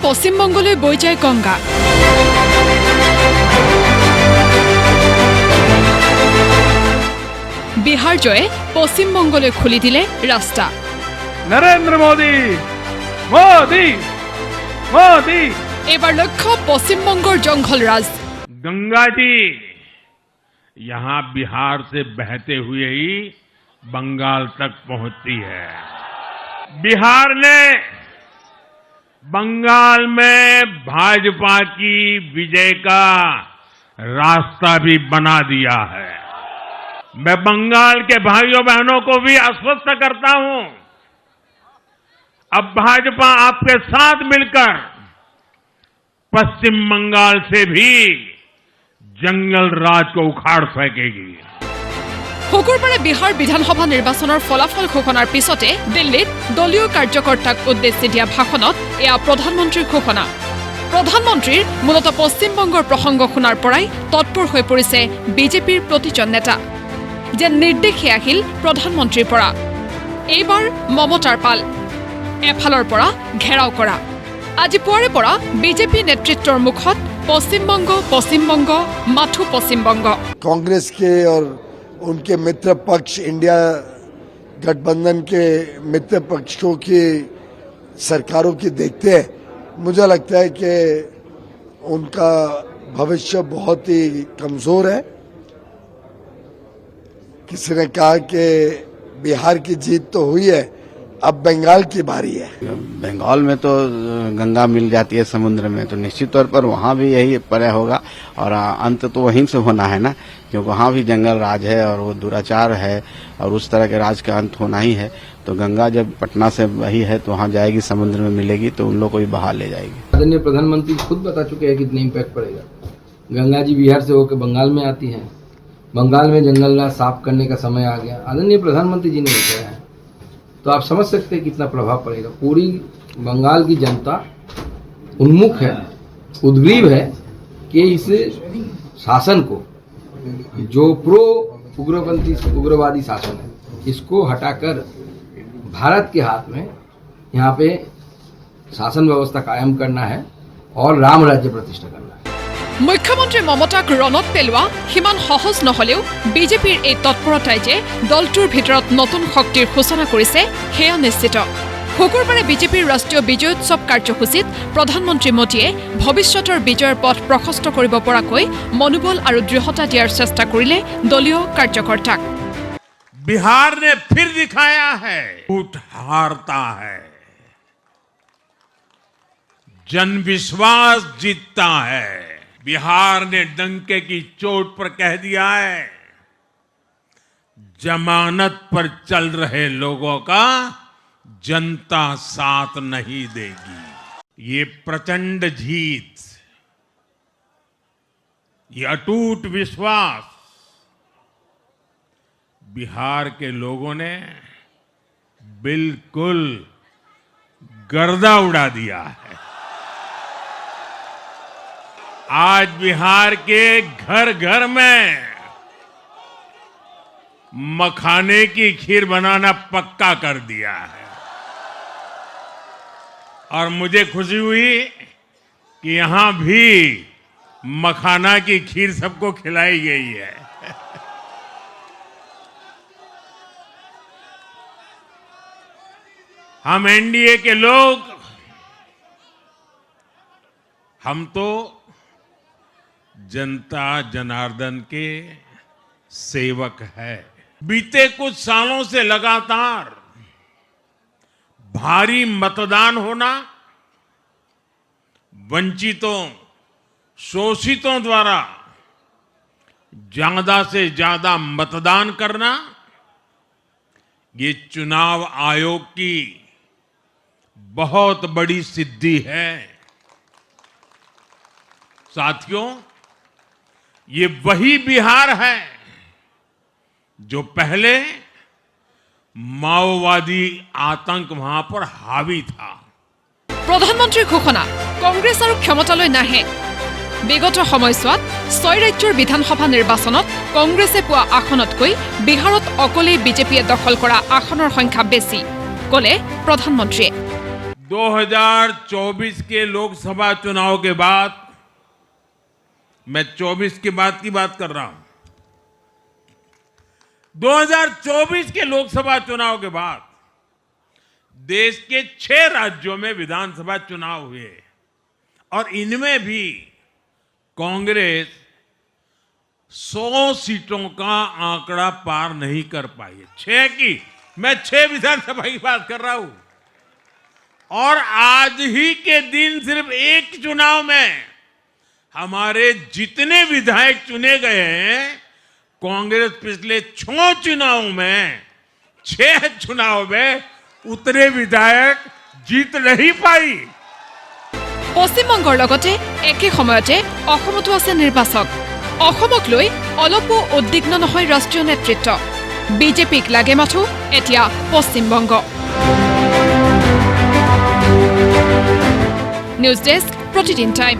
পশ্চিমবংগলৈ বৈ যায় গংগা। বিহাৰ জয়ে পশ্চিমবংগলৈ খুলি দিলে ৰাস্তা। नरेंद्र मोदी मोदी मोदी এবাৰ লক্ষ্য পশ্চিমবংগৰ জংঘল ৰাজ। गंगा जी यहाँ बिहार से बहते हुए ही बंगाल तक पहुंचती है। बिहार ने बंगाल में भाजपा की विजय का रास्ता भी बना दिया है। मैं बंगाल के भाइयों बहनों को भी आश्वस्त करता हूं, अब भाजपा आपके साथ मिलकर पश्चिम बंगाल से भी जंगल राज को उखाड़ फेंकेगी। শুকুৰবাৰে বিহাৰ বিধানসভা নিৰ্বাচনৰ ফলাফল ঘোষণাৰ পিছতে দিল্লীত দলীয় কাৰ্যকৰ্তাক উদ্দেশ্যি দিয়া ভাষণত এয়া প্ৰধানমন্ত্ৰীৰ ঘোষণা। প্ৰধানমন্ত্ৰীৰ মূলত পশ্চিমবংগৰ প্ৰসংগ শুনাৰ পৰাই তৎপৰ হৈ পৰিছে বিজেপিৰ প্ৰতিজন নেতা, যে নিৰ্দেশে আহিল প্ৰধানমন্ত্ৰীৰ পৰা। এইবাৰ মমতাৰ পাল, এফালৰ পৰা ঘেৰাও কৰা। আজি পুৱাৰে পৰা বিজেপি নেতৃত্বৰ মুখত পশ্চিমবংগ পশ্চিমবংগ মাথু পশ্চিমবংগ। कांग्रेस के और उनके मित्र पक्ष, इंडिया गठबंधन के मित्र पक्षों की सरकारों की देखते हैं, मुझे लगता है कि उनका भविष्य बहुत ही कमजोर है। किसी ने कहा कि बिहार की जीत तो हुई है, अब बंगाल की बारी है। बंगाल में तो गंगा मिल जाती है समुद्र में, तो निश्चित तौर पर वहाँ भी यही पर्याय होगा और अंत तो वहीं से होना है ना, क्योंकि वहाँ भी जंगल राज है और वो दुराचार है और उस तरह के राज का अंत होना ही है। तो गंगा जब पटना से वही है तो वहाँ जाएगी, समुद्र में मिलेगी तो उन लोग को भी बहा ले जाएगी। आदरणीय प्रधानमंत्री खुद बता चुके हैं कितना इम्पैक्ट पड़ेगा। गंगा जी बिहार से होकर बंगाल में आती हैं, बंगाल में जंगल राज साफ करने का समय आ गया, आदरणीय प्रधानमंत्री जी ने बताया है। तो आप समझ सकते हैं कितना प्रभाव पड़ेगा। पूरी बंगाल की जनता उन्मुख है, उद्ग्रीव है कि इस शासन को, जो प्रो उग्रवादी शासन है, इसको हटाकर भारत के हाथ में यहाँ पे शासन व्यवस्था कायम करना है और राम राज्य प्रतिष्ठा करना है। মুখ্যমন্ত্ৰী মমতাক ৰণত পেলোৱা সিমান সহজ নহলেও বিজেপিৰ এই তৎপৰতাই যে দলটোৰ ভিতৰত নতুন শক্তিৰ সূচনা কৰিছে সেয়া নিশ্চিত। শুকুৰবাৰে বিজেপিৰ ৰাষ্ট্ৰীয় বিজয়োৎসৱ কাৰ্যসূচীত প্ৰধানমন্ত্ৰী মোদীয়ে ভৱিষ্যতৰ বিজয়ৰ পথ প্ৰশস্ত কৰিব পৰাকৈ মনোবল আৰু দৃঢ়তা দিয়াৰ চেষ্টা কৰিলে দলীয় কাৰ্যকৰ্তাক। बिहार ने फिर दिखाया है झूठ हारता है, जनविश्वास जीतता है। बिहार ने डंके की चोट पर कह दिया है, जमानत पर चल रहे लोगों का जनता साथ नहीं देगी। ये प्रचंड जीत, ये अटूट विश्वास बिहार के लोगों ने बिल्कुल गर्दा उड़ा दिया है। आज बिहार के घर घर में मखाने की खीर बनाना पक्का कर दिया है और मुझे खुशी हुई कि यहां भी मखाना की खीर सबको खिलाई गई है। हम एनडीए के लोग, हम तो जनता जनार्दन के सेवक है। बीते कुछ सालों से लगातार भारी मतदान होना, वंचितों शोषितों द्वारा ज्यादा से ज्यादा मतदान करना, ये चुनाव आयोग की बहुत बड़ी सिद्धि है। साथियों, ये वही बिहार है जो पहले माओवादी आतंक वहां पर हावी था। প্ৰধানমন্ত্ৰীৰ ঘোষণা কংগ্ৰেছ আৰু ক্ষমতালৈ নাহে। বিগত সময়ছোৱাত 6 ৰাজ্যৰ বিধানসভা নিৰ্বাচনত কংগ্ৰেছে পোৱা আসনতকৈ বিহাৰত অকলেই বিজেপিয়ে দখল কৰা আসনৰ সংখ্যা বেছি, ক'লে প্ৰধানমন্ত্ৰীয়ে। 2024 के लोकसभा चुनाव के बाद, मैं 24 के बाद की बात कर रहा हूं, 2024 के लोकसभा चुनाव के बाद देश के 6 राज्यों में विधानसभा चुनाव हुए और इनमें भी कांग्रेस 100 सीटों का आंकड़ा पार नहीं कर पाई है। 6 की, मैं 6 विधानसभा की बात कर रहा हूं। और आज ही के दिन सिर्फ एक चुनाव में हमारे जितने विधायक चुने गए हैं, कांग्रेस पिछले 6 चुनाव में 6 चुनाव में उतने विधायक जीत नहीं पाई। পশ্চিমবংগৰ লগতে একে সময়তে অসমতো আছে নিৰ্বাচক। অসমক লৈ অলপো উদ্বিগ্ন নহয় ৰাষ্ট্ৰীয় নেতৃত্ব। বিজেপিক লাগে মাথো এতিয়া পশ্চিমবংগ। নিউজ ডেস্ক, প্ৰতিদিন টাইম।